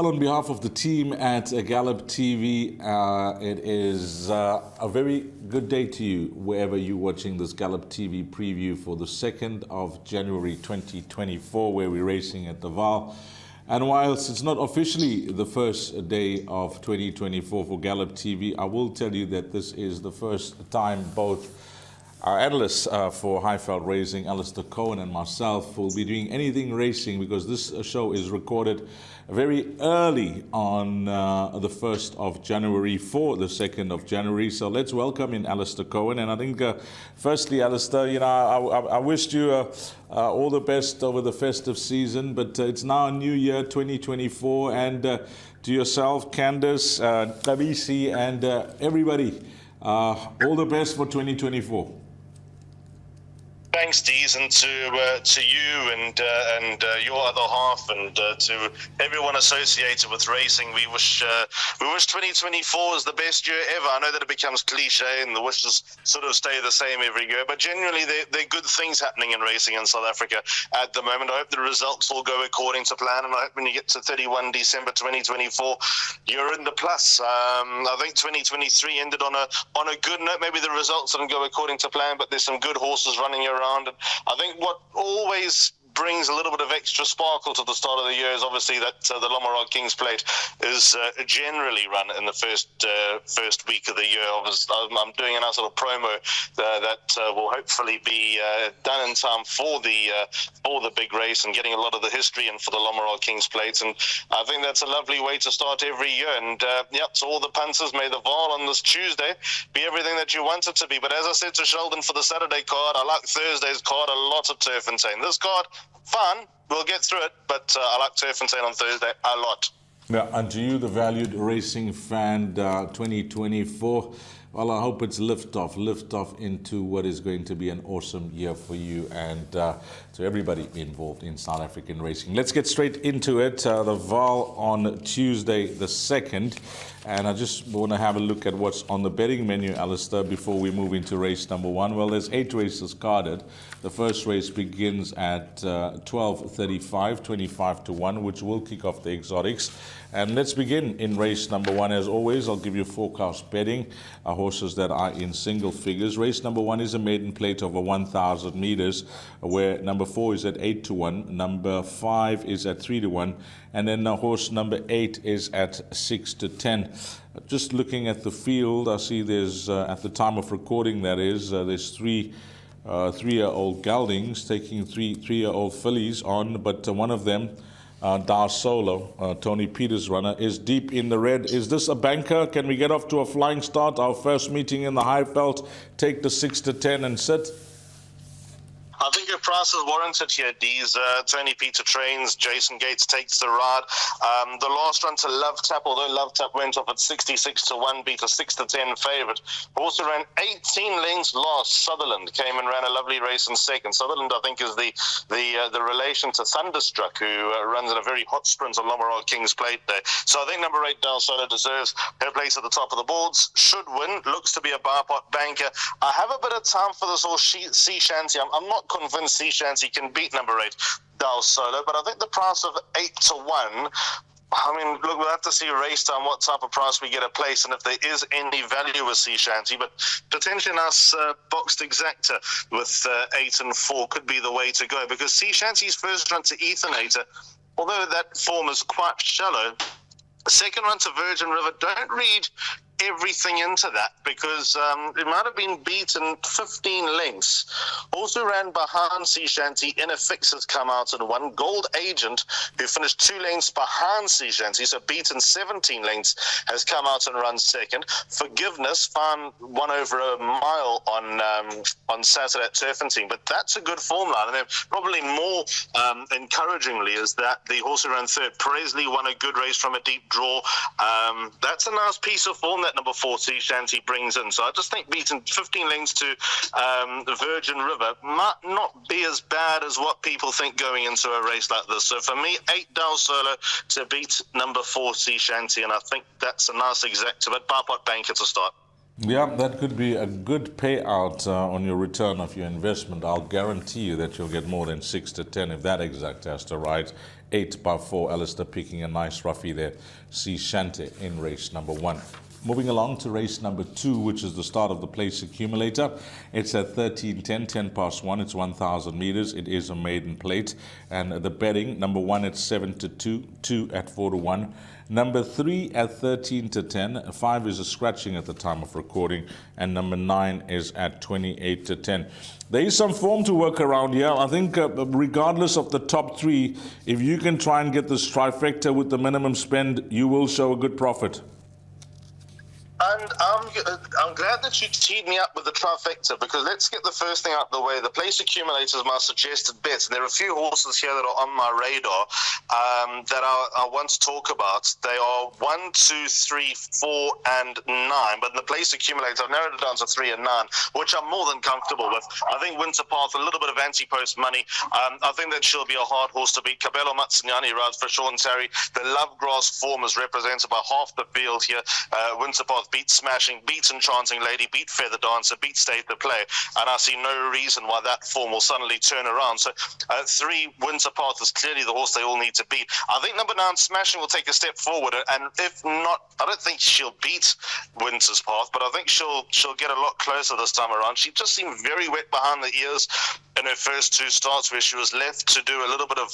Well, on behalf of the team at Gallop TV, it is a very good day to you wherever you're watching this Gallop TV preview for the 2nd of January 2024, where we're racing at the Vaal. And whilst it's not officially the first day of 2024 for Gallop TV, I will tell you that this is the first time both our analysts for Highveld Racing, Alistair Cohen and myself, will be doing anything racing, because this show is recorded very early on the 1st of January for the 2nd of January. So let's welcome in Alistair Cohen. And I think, firstly, Alistair, I wished you all the best over the festive season, but it's now a new year, 2024, and to yourself, Candace, Tabisi, and everybody, all the best for 2024. Thanks, Dees, and to you and your other half, and to everyone associated with racing. We wish 2024 is the best year ever. I know that it becomes cliche and the wishes sort of stay the same every year, but generally there are good things happening in racing in South Africa at the moment. I hope the results will go according to plan, and I hope when you get to 31 December 2024, you're in the plus. I think 2023 ended on a good note. Maybe the results didn't go according to plan, but there's some good horses running around. And I think what always brings a little bit of extra sparkle to the start of the year is obviously that the Lomarog Kings Plate is generally run in the first week of the year. I'm doing a nice little promo that will hopefully be done in time for the big race and getting a lot of the history in for the Lomarog Kings Plates. And I think that's a lovely way to start every year. And so all the punters, may the Vaal on this Tuesday be everything that you want it to be. But as I said to Sheldon for the Saturday card, I like Thursday's card a lot of Turffontein. This card, fun, we'll get through it, but I like Turffontein on Thursday a lot. Yeah, and to you, the valued racing fan, 2024, well, I hope it's lift off into what is going to be an awesome year for you and to everybody involved in South African racing. Let's get straight into it. The Vaal on Tuesday the 2nd. And I just want to have a look at what's on the betting menu, Alistair, before we move into race number 1. Well, there's 8 races carded. The first race begins at 12:35, 25 to 1, which will kick off the exotics. And let's begin in race number 1. As always, I'll give you forecast betting, horses that are in single figures. Race number 1 is a maiden plate over 1,000 meters, where number 4 is at 8 to 1, number 5 is at 3 to 1, and then horse number 8 is at 6 to 10. Just looking at the field, I see there's, at the time of recording that is, there's three-year-old geldings taking three-year-old fillies on, but one of them, Dar Solo, Tony Peters' runner, is deep in the red. Is this a banker? Can we get off to a flying start? Our first meeting in the Highveld, take the 6 to 10 and sit? I think your price is warranted here, Dees. Tony Peter trains, Jason Gates takes the ride. The last run to Love Tap, although Love Tap went off at 66 to 1, beat a 6 to 10 favourite. Also ran 18 lengths last. Sutherland came and ran a lovely race in second. Sutherland, I think, is the relation to Thunderstruck, who runs in a very hot sprint on Lomarog Kings Plate there. So I think number 8, Dal Solo, deserves her place at the top of the boards. Should win. Looks to be a bar pot banker. I have a bit of time for this horse, Sea Shanty. I'm not convinced Sea Shanty can beat number 8, Dal Solo, but I think the price of 8 to 1, I mean, look, we'll have to see race time what type of price we get a place and if there is any value with Sea Shanty, but potentially us boxed exacta with 8 and 4 could be the way to go, because Sea Shanty's first run to Ethernator, although that form is quite shallow, second run to Virgin River, don't read everything into that, because it might have been beaten 15 lengths. Also ran behind Sea Shanty. Inafix has come out and won. Gold Agent, who finished 2 lengths behind Sea Shanty, so beaten 17 lengths, has come out and run second. Forgiveness found 1 over a mile on Saturday at Turffontein, but that's a good form line. And then probably more encouragingly is that the horse who ran third, Presley, won a good race from a deep draw. That's a nice piece of form that number 4 Sea Shanty brings in. So I just think beating 15 lengths to the Virgin River might not be as bad as what people think going into a race like this. So for me, 8 Dal Solo to beat number 4 Sea Shanty, and I think that's a nice exacta, but bar pot banker to start. Yeah, that could be a good payout on your return of your investment. I'll guarantee you that you'll get more than 6 to 10 if that exact has to ride 8x4. Alistair picking a nice roughie there. Sea Shante in race number 1. Moving along to race number 2, which is the start of the place accumulator. It's at 13:10, 10 past 1. It's 1,000 meters. It is a maiden plate. And the betting, number 1 at 7-2, 2 at 4-1. Number 3 at 13-10. 5 is a scratching at the time of recording. And number 9 is at 28-10. There is some form to work around here. I think regardless of the top 3, if you can try and get this trifecta with the minimum spend, you will show a good profit. And I'm glad that you teed me up with the trifecta, because let's get the first thing out of the way. The place accumulators are my suggested bets, and there are a few horses here that are on my radar that I want to talk about. They are 1, 2, 3, 4, and 9. But in the place accumulator, I've narrowed it down to 3 and 9, which I'm more than comfortable with. I think Winter Path, a little bit of anti-post money. I think that she'll be a hard horse to beat. Cabello Matsinyani rides for Sean Terry. The Lovegrass form is represented by half the field here. Winter Path beat Smashing, beat Enchanting Lady, beat Feather Dancer, beat State the Play, and I see no reason why that form will suddenly turn around. So 3, Winter Path is clearly the horse they all need to beat. I think number 9, Smashing, will take a step forward, and if not, I don't think she'll beat Winter's Path, but I think she'll get a lot closer this time around. She just seemed very wet behind the ears in her first 2 starts, where she was left to do a little bit of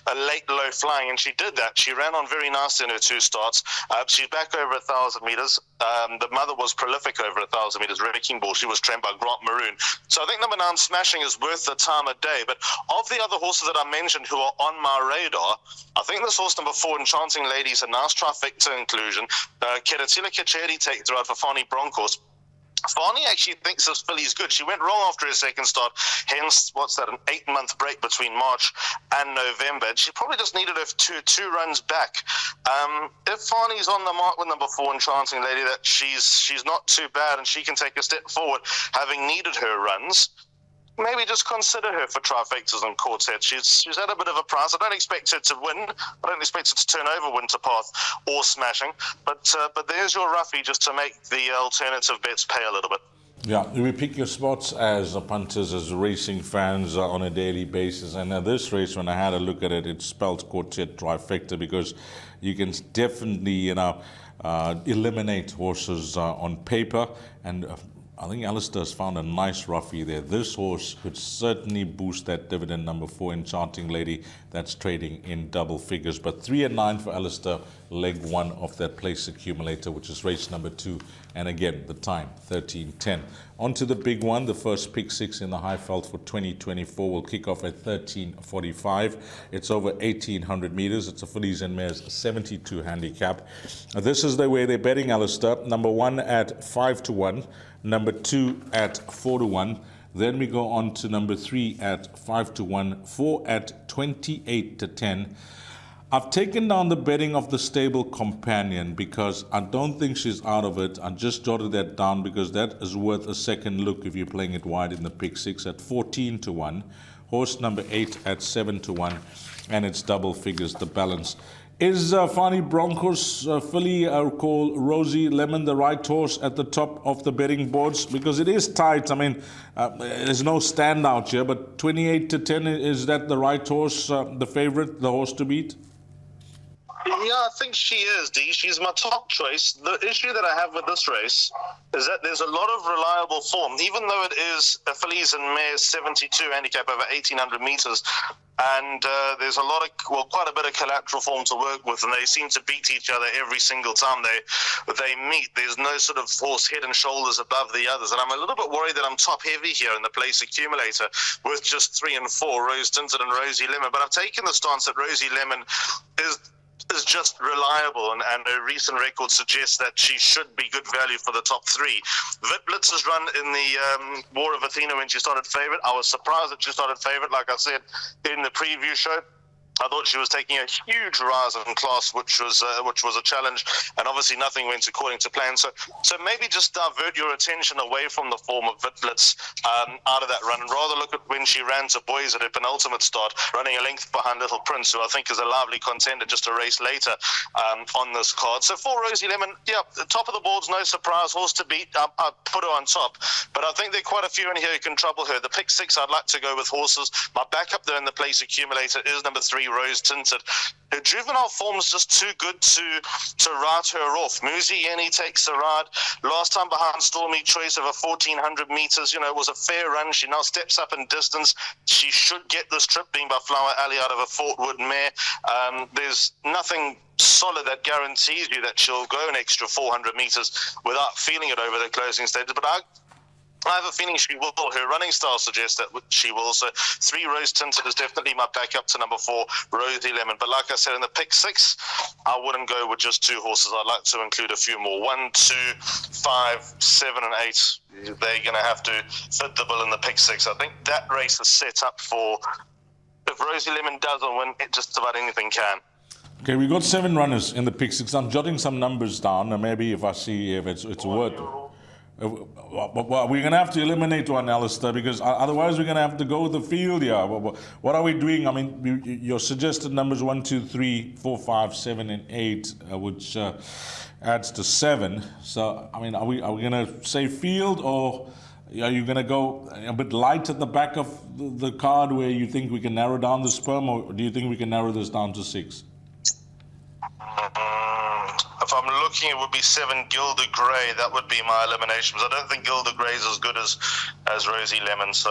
a late low flying, and she did that. She ran on very nicely in her 2 starts. She's back over 1,000 meters. The mother was prolific over 1,000 meters, Wrecking Ball. She was trained by Grant Maroon. So I think number 9, Smashing, is worth the time of day. But of the other horses that I mentioned who are on my radar, I think this horse number 4, Enchanting Lady, is a nice trifecta inclusion. Keratila Kacheri takes the ride for Fani Broncos. Fani actually thinks this filly's good. She went wrong after her second start, hence, an 8-month break between March and November. And she probably just needed her two runs back. If Fani's on the mark with number 4, Enchanting Lady, that she's not too bad and she can take a step forward, having needed her runs, maybe just consider her for trifectas and quartets. She's at a bit of a price. I don't expect her to win. I don't expect her to turn over Winter Path or Smashing. But there's your roughie, just to make the alternative bets pay a little bit. Yeah, we pick your spots as punters, as racing fans on a daily basis. And this race, when I had a look at it, it spelled quartet trifecta, because you can definitely, eliminate horses on paper. And I think Alistair has found a nice roughie there. This horse could certainly boost that dividend. Number 4, Enchanting Lady, that's trading in double figures. But 3 and 9 for Alistair, leg 1 of that place accumulator, which is race number 2. And again, the time, 13:10. On to the big one, the first pick 6 in the Highveld for 2024 will kick off at 13:45. It's over 1,800 meters. It's a fillies and mares 72 handicap. This is the way they're betting, Alistair. Number 1 at 5-1. Number 2 at 4-1. Then we go on to number 3 at 5-1, 4 at 28-10. I've taken down the betting of the stable Companion because I don't think she's out of it. I just jotted that down because that is worth a second look if you're playing it wide in the pick 6 at 14-1. Horse number 8 at 7-1, and it's double figures, the balance. Is Fani Broncos filly called Rosie Lemon the right horse at the top of the betting boards? Because it is tight. I mean, there's no standout here, but 28-10, is that the right horse, the favorite, the horse to beat? Yeah, I think she is, Dee. She's my top choice. The issue that I have with this race is that there's a lot of reliable form, even though it is a fillies and mares 72 handicap over 1,800 meters. And there's quite a bit of collateral form to work with, and they seem to beat each other every single time they meet. There's no sort of horse head and shoulders above the others, and I'm a little bit worried that I'm top heavy here in the place accumulator with just 3 and 4, Rose Tinted and Rosie Lemon. But I've taken the stance that Rosie Lemon is just reliable, and her recent record suggests that she should be good value for the top 3. Vitblitz's run in the War of Athena when she started favourite. I was surprised that she started favourite, like I said in the preview show. I thought she was taking a huge rise in class, which was a challenge, and obviously nothing went according to plan. So maybe just divert your attention away from the form of Vitblitz out of that run, and rather look at when she ran to Boys at her penultimate start, running a length behind Little Prince, who I think is a lively contender just a race later on this card. So for Rosie Lemon, yeah, the top of the board's no surprise, horse to beat. I put her on top, but I think there are quite a few in here who can trouble her. The pick 6, I'd like to go with horses. My backup there in the place accumulator is number 3, 3 Rose Tinted. Her juvenile form is just too good to ride her off. Muzi Yeni takes the ride. Last time behind Stormy Choice over 1,400 meters. You know, it was a fair run. She now steps up in distance. She should get this trip, being by Flower Alley out of a Fort Wood mare. There's nothing solid that guarantees you that she'll go an extra 400 meters without feeling it over the closing stages. But I have a feeling she will. Her running style suggests that she will. So 3 Rose Tinted is definitely my backup to number 4, Rosie Lemon. But like I said, in the pick 6, I wouldn't go with just 2 horses. I'd like to include a few more. 1, 2, 5, 7, and 8. They're going to have to fit the bill in the pick 6. I think that race is set up for, if Rosie Lemon doesn't win, just about anything can. Okay, we got 7 runners in the pick 6. I'm jotting some numbers down, and maybe if I see if it's worth it. Well, we're going to have to eliminate one, Alistair, because otherwise we're going to have to go with the field here. What are we doing? I mean, your suggested numbers 1, 2, 3, 4, 5, 7, and 8, which adds to 7. So, I mean, are we going to say field, or are you going to go a bit light at the back of the card where you think we can narrow down the sperm, or do you think we can narrow this down to 6? If I'm looking, it would be 7 Gilda Grey. That would be my elimination. I don't think Gilda Grey is as good as Rosie Lemon. So,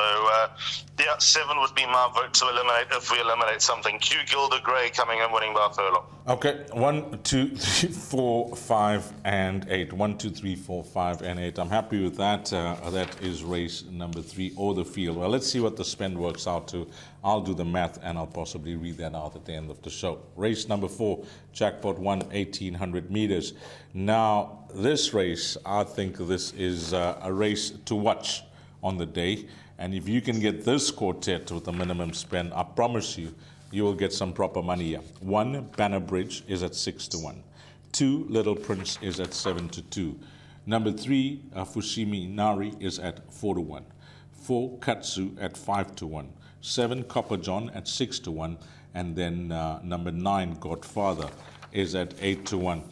7 would be my vote to eliminate if we eliminate something. Q Gilda Grey coming in winning by a furlong. Okay, 1, 2, 3, 4, 5, and 8. 1, 2, 3, 4, 5, and 8. I'm happy with that. That is race number 3, or the field. Well, let's see what the spend works out to. I'll do the math, and I'll possibly read that out at the end of the show. Race number 4, jackpot 1, 1,800 meters. Now, this race, I think this is a race to watch on the day. And if you can get this quartet with a minimum spend, I promise you, you will get some proper money here. 1, Banner Bridge is at 6 to 1. 2, Little Prince is at 7 to 2. Number 3, Fushimi Nari is at 4 to 1. 4, Katsu at 5 to 1. 7, Copper John at 6 to 1. And then number 9, Godfather, is at 8 to 1.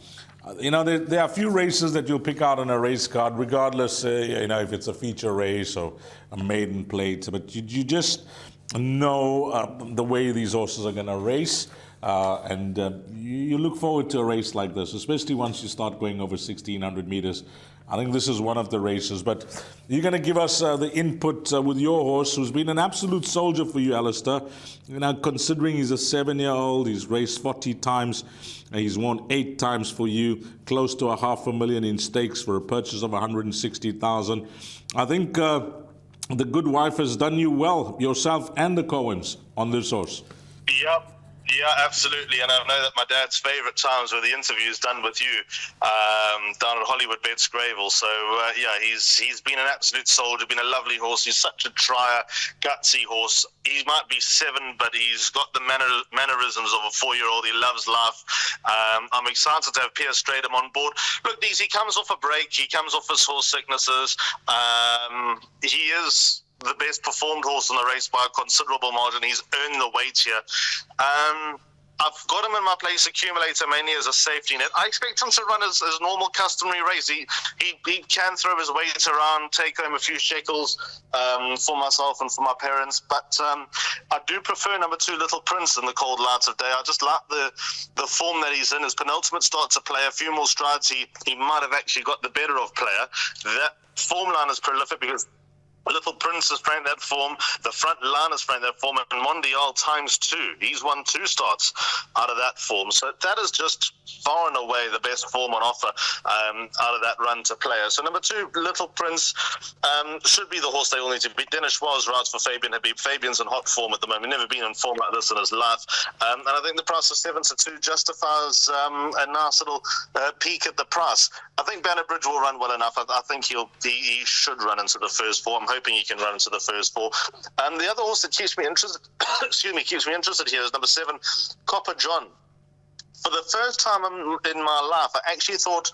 There are a few races that you'll pick out on a race card, regardless, if it's a feature race or a maiden plate. But you just know the way these horses are going to race. And you look forward to a race like this, especially once you start going over 1,600 meters. I think this is one of the races. But you're going to give us the input with your horse, who's been an absolute soldier for you, Alistair. Considering he's a 7-year-old, he's raced 40 times, he's won 8 times for you, close to $500,000 in stakes for a purchase of 160,000. I think the good wife has done you well, yourself and the Coens, on this horse. Yep. Yeah, absolutely. And I know that my dad's favourite times were the interviews done with you down at Hollywoodbets Greyville. So, he's been an absolute soldier, been a lovely horse. He's such a trier, gutsy horse. He might be 7, but he's got the mannerisms of a 4-year-old. He loves life. I'm excited to have Pierce Stradom on board. Look, he comes off a break. He comes off his horse sicknesses. He is the best performed horse in the race by a considerable margin. He's earned the weight here. I've got him in my place accumulator mainly as a safety net. I expect him to run his normal customary race. He can throw his weight around, take home a few shekels for myself and for my parents. But I do prefer number 2, Little Prince, in the cold light of day. I just like the form that he's in. His penultimate start to play, a few more strides, he might have actually got the better of player. That form line is prolific because Little Prince has framed that form. The front line has framed that form. And Mondial times 2. He's won 2 starts out of that form. So that is just far and away the best form on offer out of that run to player. So number 2, Little Prince, should be the horse they all need to beat. Dennis Schwarz rides for Fabian Habib. Fabian's in hot form at the moment. Never been in form like this in his life. And I think the price of 7 to 2 justifies a nice little peak at the price. I think Banner Bridge will run well enough. I think he should run into the first 4. I'm hoping he can run into the first 4. The other horse that keeps me interested, keeps me interested here is number 7, Copper John. for the first time in my life, I actually thought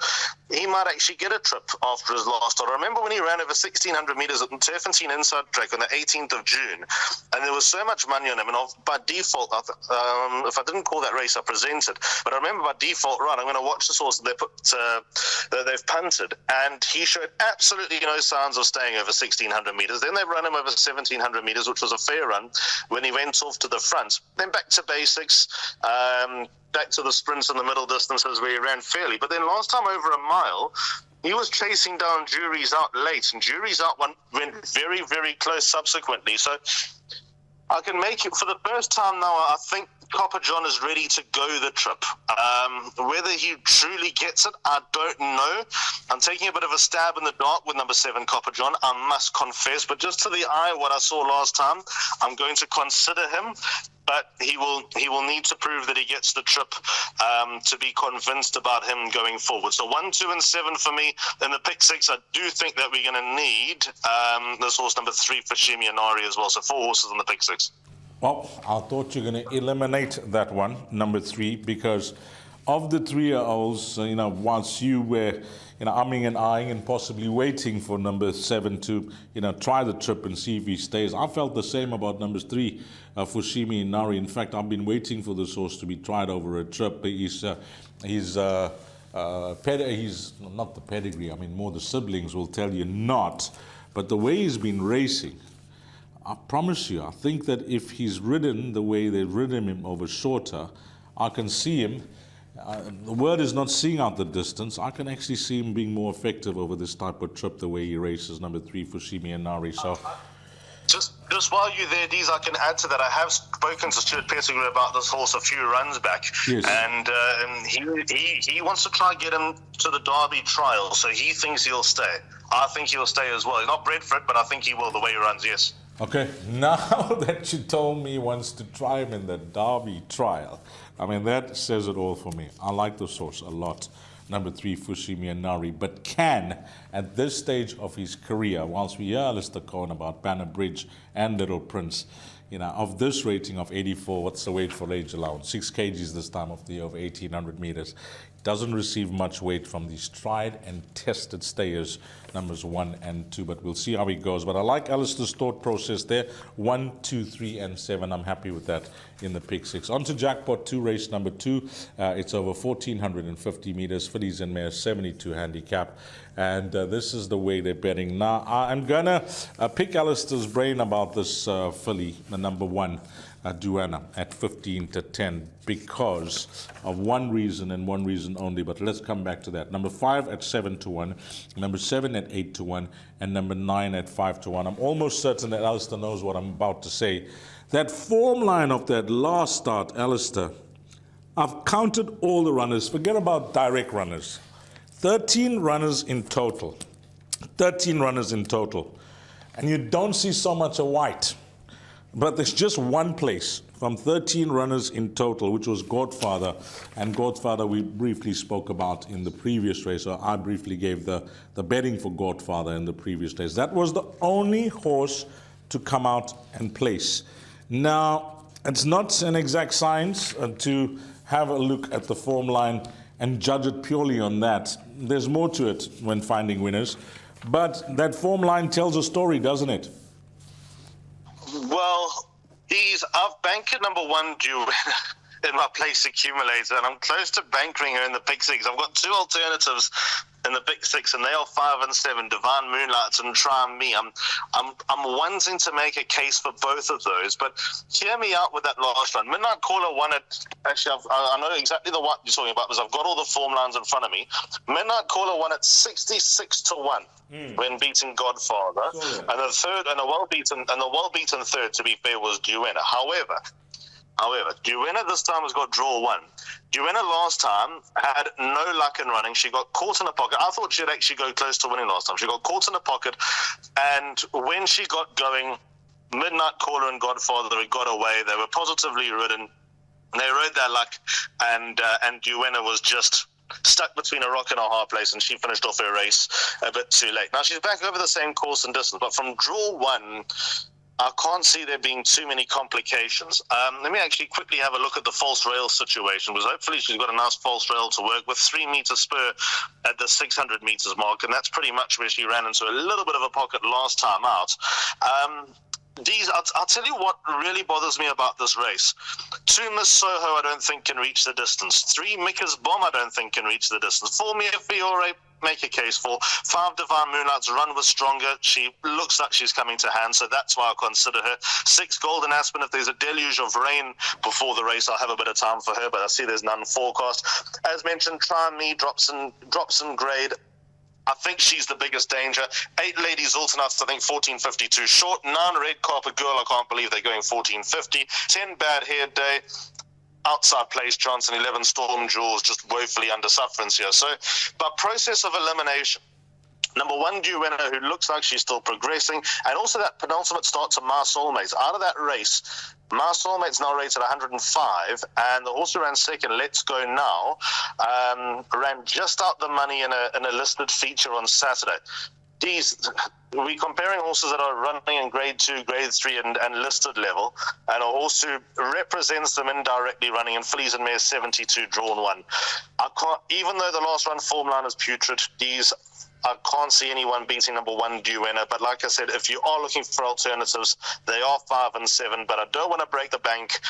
he might actually get a trip after his last start. I remember when he ran over 1,600 metres at the Turfentine Inside Track on the 18th of June, and there was so much money on him, and by default, if I didn't call that race, I presented. But I remember by default, right, I'm going to watch this horse that they've punted, and he showed absolutely no signs of staying over 1,600 metres. Then they run him over 1,700 metres, which was a fair run, when he went off to the front. Then back to basics, back to the sprints and the middle distances where he ran fairly. But then last time over a mile, he was chasing down Jury's Out late, and Jury's Out went very, very close subsequently. So I can make it for the first time now. I think Copper John is ready to go the trip. Whether he truly gets it, I don't know. I'm taking a bit of a stab in the dark with number 7, Copper John, I must confess. But just to the eye, what I saw last time, I'm going to consider him. But he will need to prove that he gets the trip to be convinced about him going forward. So 1, 2, and 7 for me. In the pick 6, I do think that we're going to need this horse number 3 for Shimi Anari as well. So 4 horses in the pick 6. Well, I thought you're going to eliminate that one, number 3, because of the 3-year-olds, once you were, umming and eyeing and possibly waiting for number 7 to, try the trip and see if he stays. I felt the same about number 3, Fushimi Inari. In fact, I've been waiting for this horse to be tried over a trip. He's not the pedigree. I mean, more the siblings will tell you not. But the way he's been racing, I promise you, I think that if he's ridden the way they've ridden him over shorter, I can see him. The word is not seeing out the distance. I can actually see him being more effective over this type of trip, the way he races number 3 for Shimi Anari. So, just while you're there, Dees, I can add to that. I have spoken to Stuart Pettigrew about this horse a few runs back, yes. And he wants to try and get him to the Derby trial, so he thinks he'll stay. I think he'll stay as well. He's not bred for it, but I think he will, the way he runs, yes. Okay, now that you told me he wants to try him in the Derby trial, I mean, that says it all for me. I like this horse a lot, number 3, Fushimi Anari, but can, at this stage of his career, whilst we hear Alistair Cohen about Banner Bridge and Little Prince, of this rating of 84, what's the weight for age allowance? 6 kgs this time of the year, over 1,800 meters. Doesn't receive much weight from these tried and tested stayers, numbers 1 and 2, but we'll see how he goes. But I like Alistair's thought process there. 1, 2, 3, and 7. I'm happy with that in the pick 6. On to Jackpot 2, race number 2. It's over 1,450 meters, fillies and mares, 72 handicap. And this is the way they're betting. Now, I'm going to pick Alistair's brain about this filly, the number 1. Duana at 15-10 because of one reason and one reason only, but let's come back to that. Number 5 at 7-1, number 7 at 8-1, and number 9 at 5-1. I'm almost certain that Alistair knows what I'm about to say. That form line of that last start, Alistair, I've counted all the runners. Forget about direct runners. 13 runners in total. 13 runners in total. And you don't see so much of white. But there's just one place from 13 runners in total, which was Godfather. And Godfather we briefly spoke about in the previous race. So I briefly gave the betting for Godfather in the previous race. That was the only horse to come out and place. Now, it's not an exact science to have a look at the form line and judge it purely on that. There's more to it when finding winners. But that form line tells a story, doesn't it? Well, I've banked at number 1 Duana in my place accumulator, and I'm close to bankering her in the pick 6. I've got 2 alternatives in the pick 6, and they are 5 and 7, Divine Moonlight and Try Me. I'm wanting to make a case for both of those, but hear me out with that last run. Midnight Caller won it. Actually, I know exactly the one you're talking about because I've got all the form lines in front of me. Midnight Caller won it 66-1 when beating Godfather, and the third and the well-beaten third, to be fair, was Duana. However, Duana this time has got draw 1. Duana last time had no luck in running. She got caught in a pocket. I thought she'd actually go close to winning last time. She got caught in a pocket, and when she got going, Midnight Caller and Godfather got away. They were positively ridden. They rode their luck, and Duana was just stuck between a rock and a hard place, and she finished off her race a bit too late. Now she's back over the same course and distance, but from draw 1, I can't see there being too many complications. Let me actually quickly have a look at the false rail situation, because hopefully she's got a nice false rail to work with. 3-meter spur at the 600 meters mark, and that's pretty much where she ran into a little bit of a pocket last time out. I'll tell you what really bothers me about this race. 2, Miss Soho, I don't think can reach the distance. 3, Mika's Bomb, I don't think can reach the distance. 4, Mia Fiore, make a case for. 5, Divine Moonlight's run was stronger. She looks like she's coming to hand, so that's why I'll consider her. 6, Golden Aspen, if there's a deluge of rain before the race, I'll have a bit of time for her, but I see there's none forecast. As mentioned, Try Me drops in grade. I think she's the biggest danger. 8, Lady Zoltanast, I think 14.52 short. 9, Red Carpet Girl, I can't believe they're going 14.50. 10, Bad Hair Day, outside place chance. And 11, Storm Jewels, just woefully under sufferance here. So, by process of elimination, number 1, Duenna, who looks like she's still progressing, and also that penultimate start to My Soulmates. Out of that race, My Soulmate's now rated 105, and the horse who ran second, Let's Go Now, ran just out the money in a listed feature on Saturday. We're comparing horses that are running in grade 2, grade 3, and listed level, and a horse who represents them indirectly running in fillies and mares 72, drawn 1. Even though the last run form line is putrid, I can't see anyone beating number 1, Duenna. But like I said, if you are looking for alternatives, they are 5 and 7. But I don't want to break the bank.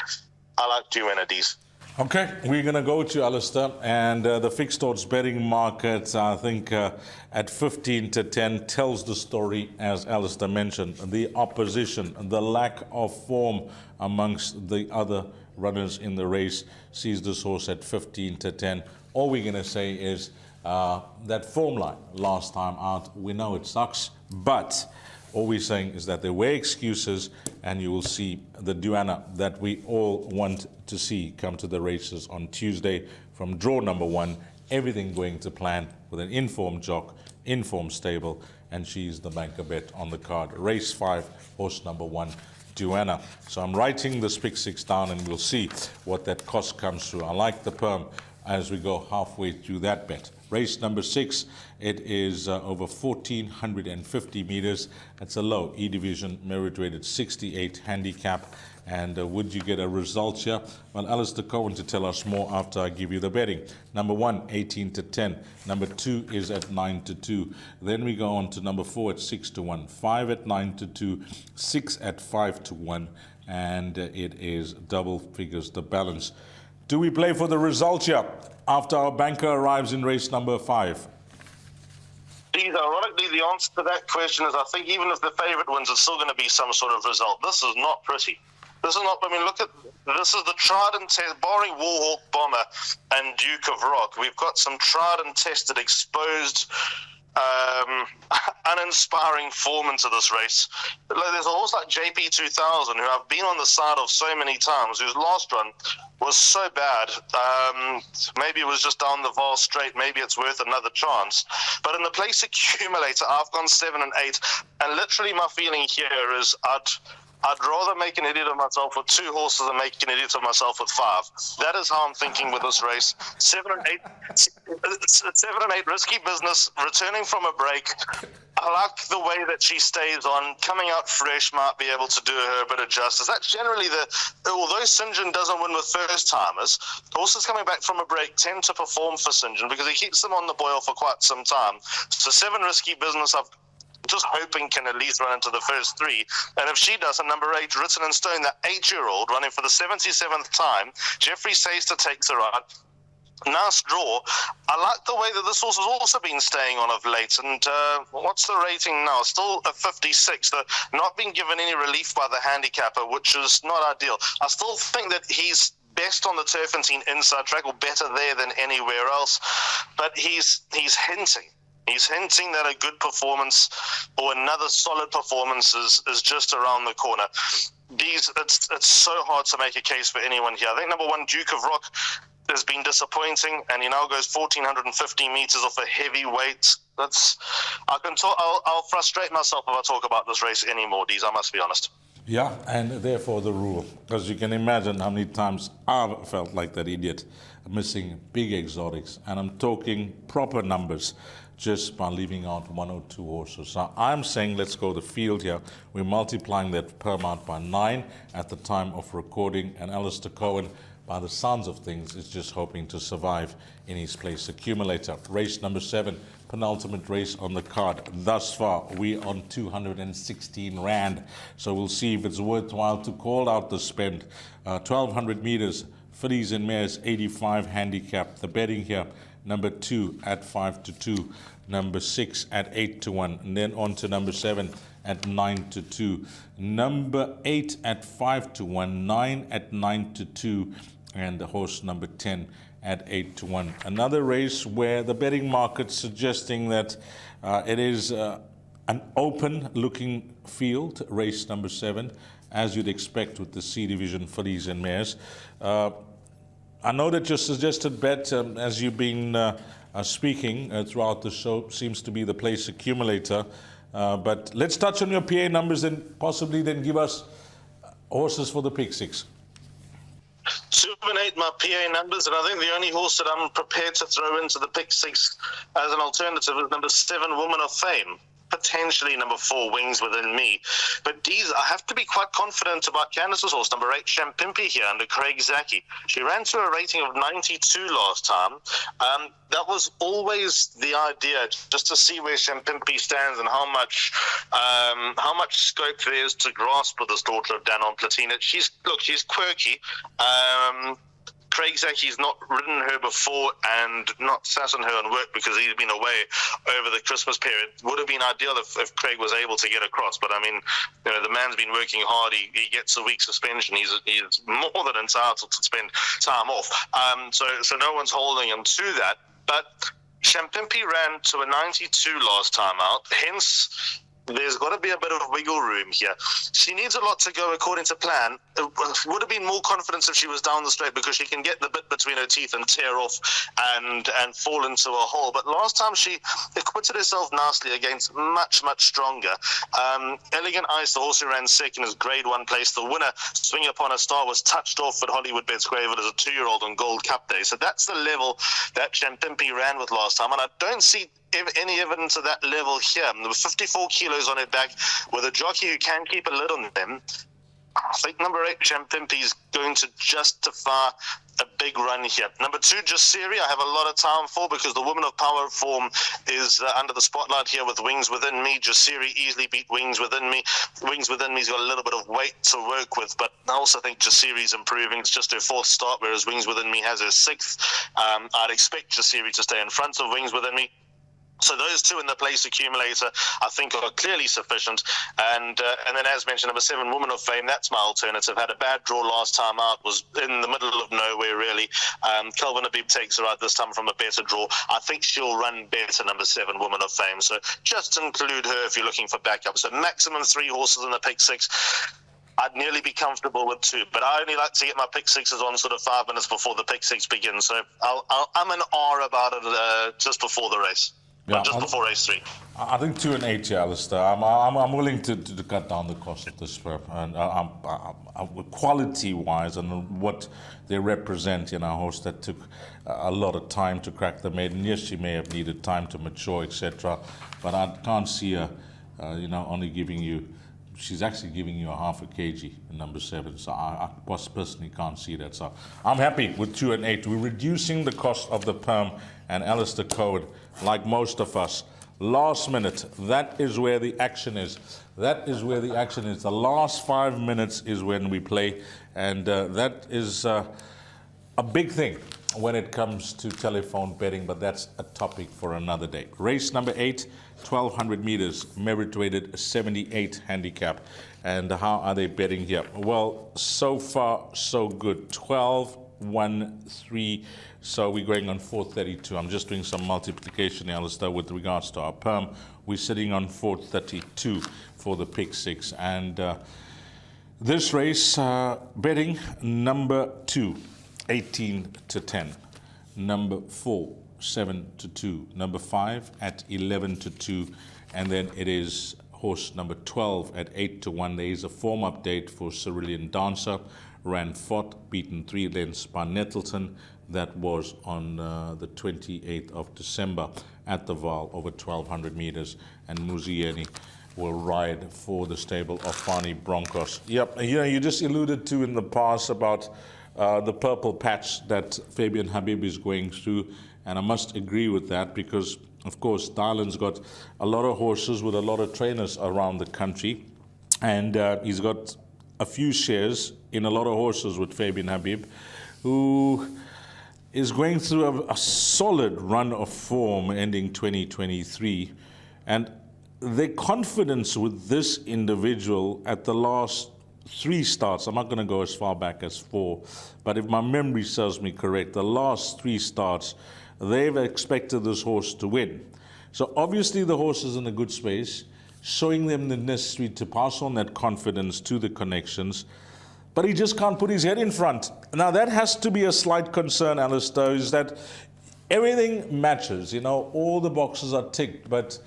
I like Duenna, D's. Okay, we're going to go to Alistair, and the fixed odds betting market, I think at 15 to 10 tells the story, as Alistair mentioned, the opposition, the lack of form amongst the other runners in the race sees this horse at 15 to 10. All we're going to say is that form line last time out, we know it sucks, but all we're saying is that there were excuses, and you will see the Duenna that we all want to see come to the races on Tuesday from draw number 1, everything going to plan with an informed jock, informed stable, and she's the banker bet on the card. Race 5, horse number 1, Duenna. So I'm writing this pick 6 down, and we'll see what that cost comes through. I like the perm as we go halfway through that bet. Race number 6, it is over 1,450 meters. It's a low E division, merit rated 68 handicap. And would you get a result here? Well, Alistair Cohen to tell us more after I give you the betting. Number 1, 18 to 10. Number 2 is at 9 to 2. Then we go on to number 4 at 6 to 1. 5 at 9 to 2. 6 at 5 to 1. And it is double figures, the balance. Do we play for the result here after our banker arrives in race number 5? Ironically, the answer to that question is I think even if the favourite wins, it's still going to be some sort of result. This is not pretty. This is not, look at, this is the tried and tested, barring Warhawk, Bomber, and Duke of Rock. We've got some tried and tested, exposed, uninspiring form into this race. There's a horse like JP2000 who I've been on the side of so many times, whose last run was so bad. Maybe it was just down the Vaal straight. Maybe it's worth another chance. But in the place accumulator, I've gone 7 and 8. And literally my feeling here is I'd rather make an idiot of myself with 2 horses than make an idiot of myself with 5. That is how I'm thinking with this race. 7 and 8, risky business, returning from a break. I like the way that she stays on. Coming out fresh might be able to do her a bit of justice. That's generally although St. John doesn't win with first-timers, horses coming back from a break tend to perform for St. John because he keeps them on the boil for quite some time. So 7 risky business, I've just hoping can at least run into the first 3. And if she does, number 8, Written in Stone, that 8-year-old running for the 77th time, Jeffrey Saister takes the ride. Nice draw. I like the way that this horse has also been staying on of late. And what's the rating now? Still a 56. Not being given any relief by the handicapper, which is not ideal. I still think that he's best on the Turfentine inside track, or better there than anywhere else. But he's hinting. He's hinting that a good performance or another solid performance is just around the corner. It's so hard to make a case for anyone here. I think number 1, Duke of Rock, has been disappointing, and he now goes 1,450 meters off a heavy weight. I'll frustrate myself if I talk about this race anymore, Deez, I must be honest. Yeah, and therefore the rule. Because you can imagine how many times I've felt like that idiot, missing big exotics. And I'm talking proper numbers. just by leaving out 1 or 2 horses. So I'm saying let's go the field here. We're multiplying that perm out by 9 at the time of recording, and Alistair Cohen, by the sounds of things, is just hoping to survive in his place accumulator. Race number 7, penultimate race on the card. Thus far, we're on 216 Rand. So we'll see if it's worthwhile to call out the spend. 1,200 meters, fillies and mares, 85 handicap. The betting here, number 2 at 5 to 2, number 6 at 8 to 1, and then on to number 7 at 9 to 2, number 8 at 5 to 1, 9 at 9 to 2, and the horse number 10 at 8 to 1. Another race where the betting market's suggesting that it is an open looking field, race number 7, as you'd expect with the C division fillies and mares. I know that your suggested bet, as you've been speaking throughout the show, seems to be the place accumulator. But let's touch on your PA numbers and possibly then give us horses for the pick 6. 2 and 8, my PA numbers, and I think the only horse that I'm prepared to throw into the pick 6 as an alternative is number 7, Woman of Fame. Potentially number 4, Wings Within Me. But these, I have to be quite confident about Candice's horse, number 8, Champimpi here under Craig Zaki. She ran to a rating of 92 last time. That was always the idea, just to see where Champimpi stands and how much scope there is to grasp with this daughter of Danon Platina. She's quirky. Craig Zaki's not ridden her before and not sat on her and worked because he's been away over the Christmas period. Would have been ideal if Craig was able to get across, but I mean, you know, the man's been working hard. He gets a week suspension. He's more than entitled to spend time off. So no one's holding him to that. But Champimpi ran to a 92 last time out, hence there's got to be a bit of wiggle room here. She needs a lot to go according to plan. It would have been more confidence if she was down the straight, because she can get the bit between her teeth and tear off and fall into a hole. But last time she acquitted herself nicely against much stronger. Elegant Ice, the horse who ran second, is grade 1 place. The winner, Swing Upon a Star, was touched off at Hollywoodbets Greyville as a 2-year-old on Gold Cup Day. So that's the level that Champimpi ran with last time, and I don't see any evidence of that level here. There were 54 kilos on her back with a jockey who can keep a lid on them. I think number 8, Champimpi, is going to justify a big run here. Number 2, Jasiri, I have a lot of time for, because the Woman of Power form is under the spotlight here with Wings Within Me. Jasiri easily beat Wings Within Me. Wings Within Me's got a little bit of weight to work with, but I also think Jasiri's improving. It's just her 4th start, whereas Wings Within Me has her 6th. I'd expect Jasiri to stay in front of Wings Within Me. So those 2 in the place accumulator, I think, are clearly sufficient. And then, as mentioned, number 7, Woman of Fame, that's my alternative. Had a bad draw last time out, was in the middle of nowhere, really. Kelvin Habib takes her out this time from a better draw. I think she'll run better, number 7, Woman of Fame. So just include her if you're looking for backup. So maximum 3 horses in the pick 6. I'd nearly be comfortable with 2, but I only like to get my pick 6s on sort of 5 minutes before the pick 6 begins. So I'm an R about it just before the race. Yeah, just before race 3. I think 2 and 8, yeah, Alistair. I'm willing to cut down the cost of this prep, and quality-wise and what they represent in a horse that took a lot of time to crack the maiden. Yes, she may have needed time to mature, etc. But I can't see her, only giving you. She's actually giving you a half a kg in number 7, so I personally can't see that. So I'm happy with 2 and 8. We're reducing the cost of the perm, and Alistair Cohen, like most of us, last minute, that is where the action is. That is where the action is. The last 5 minutes is when we play, and that is a big thing when it comes to telephone betting, but that's a topic for another day. Race number 8, 1,200 meters, merit weighted 78 handicap. And how are they betting here? Well, so far, so good. 12, 1, 3. So we're going on 432. I'm just doing some multiplication, Alistair, with regards to our perm. We're sitting on 432 for the pick 6. And this race, betting number 2, 18 to 10. Number 4, 7 to 2. Number 5 at 11 to 2. And then it is horse number 12 at 8 to 1. There is a form update for Cerulean Dancer. Ran 4th, beaten 3 lengths by Nettleton. that was on the 28th of December at the Vaal over 1,200 meters, and Muzieni will ride for the stable of Fani Broncos. Yep, you just alluded to in the past about the purple patch that Fabian Habib is going through, and I must agree with that because, of course, Dylan's got a lot of horses with a lot of trainers around the country, and he's got a few shares in a lot of horses with Fabian Habib, who is going through a solid run of form ending 2023. And the confidence with this individual at the last 3 starts, I'm not going to go as far back as 4, but if my memory serves me correct, the last 3 starts, they've expected this horse to win. So obviously the horse is in a good space, showing them the necessary to pass on that confidence to the connections, but he just can't put his head in front. Now that has to be a slight concern, Alistair, is that everything matches, all the boxes are ticked, but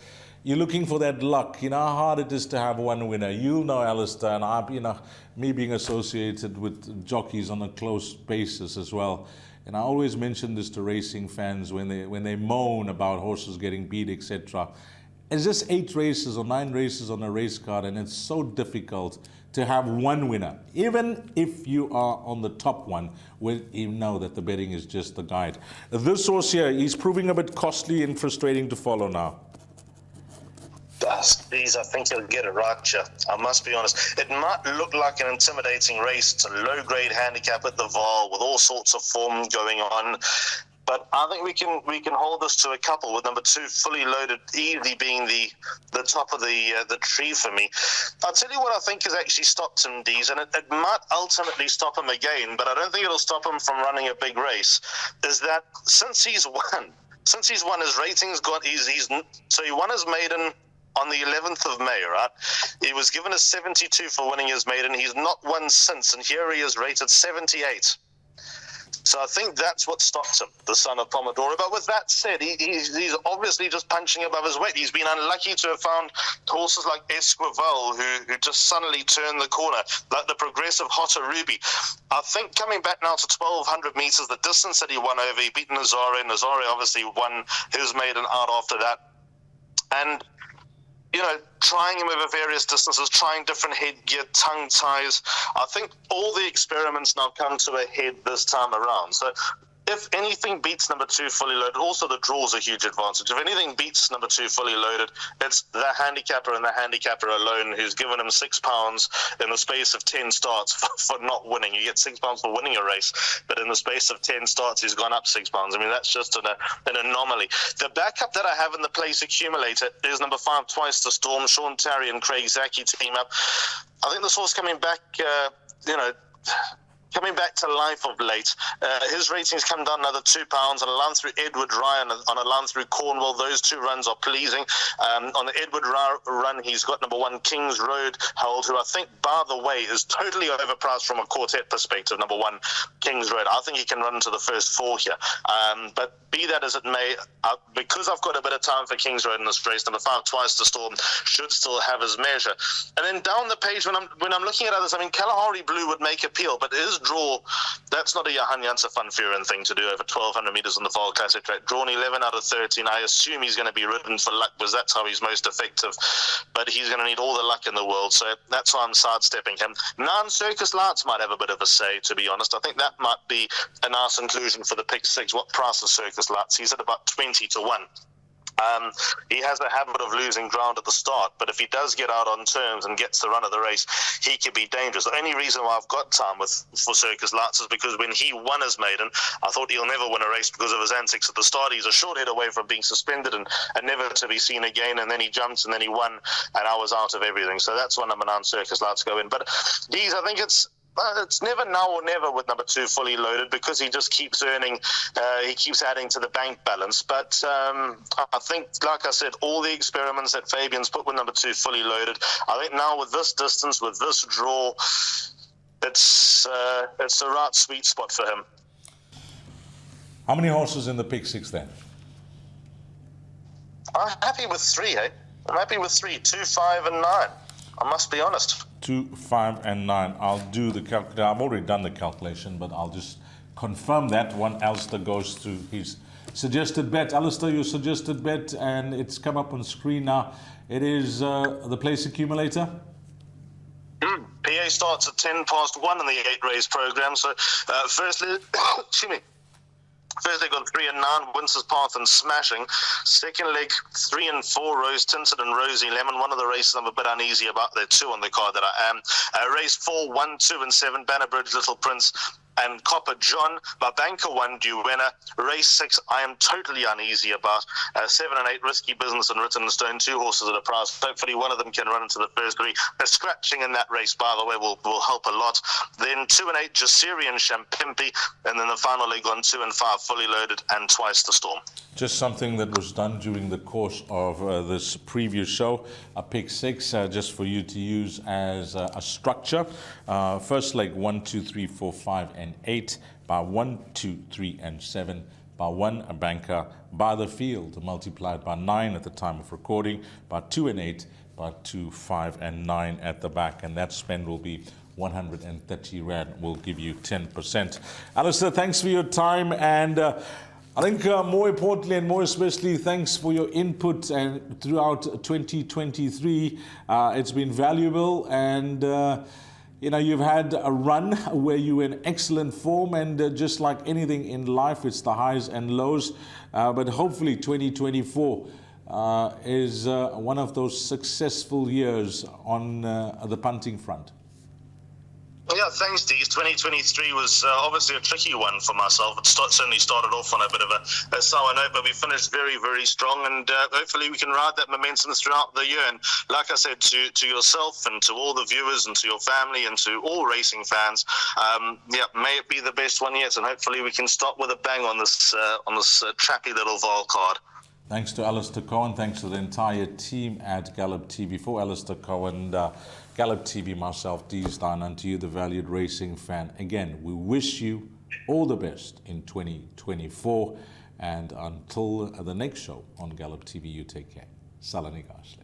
you're looking for that luck. How hard it is to have one winner. You'll know, Alistair, and me being associated with jockeys on a close basis as well. And I always mention this to racing fans when they moan about horses getting beat, etc. It's just 8 races or 9 races on a race card, and it's so difficult to have one winner. Even if you are on the top one, you know that the betting is just the guide. This horse here, he's proving a bit costly and frustrating to follow now. Please, I think he'll get it right, Jeff. I must be honest. It might look like an intimidating race. It's a low-grade handicap at the Vaal with all sorts of form going on. But I think we can hold this to a couple, with number 2 fully loaded, easily being the top of the tree for me. I'll tell you what I think has actually stopped him, Dees, and it might ultimately stop him again, but I don't think it'll stop him from running a big race, is that since he's won, his rating's gone. So he won his maiden on the 11th of May, right? He was given a 72 for winning his maiden. He's not won since, and here he is rated 78. So I think that's what stopped him, the son of Pomodoro. But with that said, he's obviously just punching above his weight. He's been unlucky to have found horses like Esquivel who just suddenly turned the corner, like the progressive Hotter Ruby. I think coming back now to 1,200 meters, the distance that he won over, he beat Nazare. Nazare obviously won his maiden out after that. And trying him over various distances, trying different headgear, tongue ties. I think all the experiments now come to a head this time around. So if anything beats number 2 fully loaded, also the draw's a huge advantage. If anything beats number 2 fully loaded, it's the handicapper and the handicapper alone who's given him £6 in the space of 10 starts for not winning. You get £6 for winning a race, but in the space of 10 starts, he's gone up £6. I mean, that's just an anomaly. The backup that I have in the place accumulator is number 5, Twice the Storm, Sean Tarry and Craig Zaki team up. I think this horse coming back, coming back to life of late. His ratings come down another £2 on a run through Edward Rye and on a run through Cornwall. Those 2 runs are pleasing. On the Edward Rye run, he's got number 1 Kings Road Hold, who I think, by the way, is totally overpriced from a quartet perspective. Number 1 Kings Road. I think he can run into the first 4 here. But be that as it may, because I've got a bit of time for Kings Road in this race, number 5 Twice the Storm should still have his measure. And then down the page, when I'm looking at others, I mean, Kalahari Blue would make appeal, but his draw, that's not a Johan Janse van Vuren thing to do over 1,200 meters on the Vaal Classic track. Drawn 11 out of 13. I assume he's going to be ridden for luck because that's how he's most effective. But he's going to need all the luck in the world. So that's why I'm sidestepping him. Circus Lights might have a bit of a say, to be honest. I think that might be a nice inclusion for the pick 6. What price is Circus Lights? He's at about 20 to 1. He has a habit of losing ground at the start, but if he does get out on terms and gets the run of the race, he could be dangerous. The only reason why I've got time for Circus Lights is because when he won his maiden, I thought he'll never win a race because of his antics at the start. He's a short head away from being suspended and never to be seen again, and then he jumped and then he won, and I was out of everything. So that's when number 9 Circus Lights go in. But these, I think it's never now or never with number 2 fully loaded, because he just keeps earning, he keeps adding to the bank balance. But I think, like I said, all the experiments that Fabian's put with number 2 fully loaded, I think now with this distance, with this draw, it's the right sweet spot for him. How many horses in the pick 6 then? I'm happy with 3, eh? I'm happy with 3, 2, 5, and 9. I must be honest. 2, 5, and 9. I'll do the calculation. I've already done the calculation, but I'll just confirm that, one Alistair goes to his suggested bet. Alistair, your suggested bet, and it's come up on screen now. It is the place accumulator. PA starts at 1:10 in the 8-race program. So, firstly, excuse me. First leg on 3 and 9, Winter's Path and Smashing. Second leg, 3 and 4, Rose Tinted and Rosie Lemon. One of the races I'm a bit uneasy about. There are 2 on the card that I am. Race 4, 1, 2 and 7, Bannerbridge, Little Prince and Copper John. My banker 1 due winner. Race 6, I am totally uneasy about. 7 and 8, Risky Business and Written in Stone, 2 horses at a price. Hopefully one of them can run into the first 3. A scratching in that race, by the way, will help a lot. Then 2 and 8, Jasiri and Champimpi. And then the final leg on 2 and 5, Fully Loaded and Twice the Storm. Just something that was done during the course of this preview show. A pick 6 just for you to use as a structure. First leg 1, 2, 3, 4, 5 and 8. By 1, 2, 3 and 7. By 1 a banker. By the field multiplied by 9 at the time of recording. By 2 and 8. By 2, 5 and 9 at the back. And that spend will be 130 Rand. Will give you 10%. Alistair, thanks for your time, and I think more importantly and more especially, thanks for your input and throughout 2023. It's been valuable, and you've had a run where you were in excellent form, and just like anything in life, it's the highs and lows. But hopefully 2024 is one of those successful years on the punting front. Yeah, thanks, Dees. 2023 was obviously a tricky one for myself. It certainly started off on a bit of a sour note, but we finished very, very strong, and hopefully we can ride that momentum throughout the year. And like I said, to yourself and to all the viewers and to your family and to all racing fans, may it be the best one yet, and hopefully we can stop with a bang on this trappy little Vaal card. Thanks to Alistair Cohen. Thanks to the entire team at Gallop TV. For Alistair Cohen, Gallop TV, myself, Dees Dine, and to you, the valued racing fan. Again, we wish you all the best in 2024. And until the next show on Gallop TV, you take care. Salani Gashle.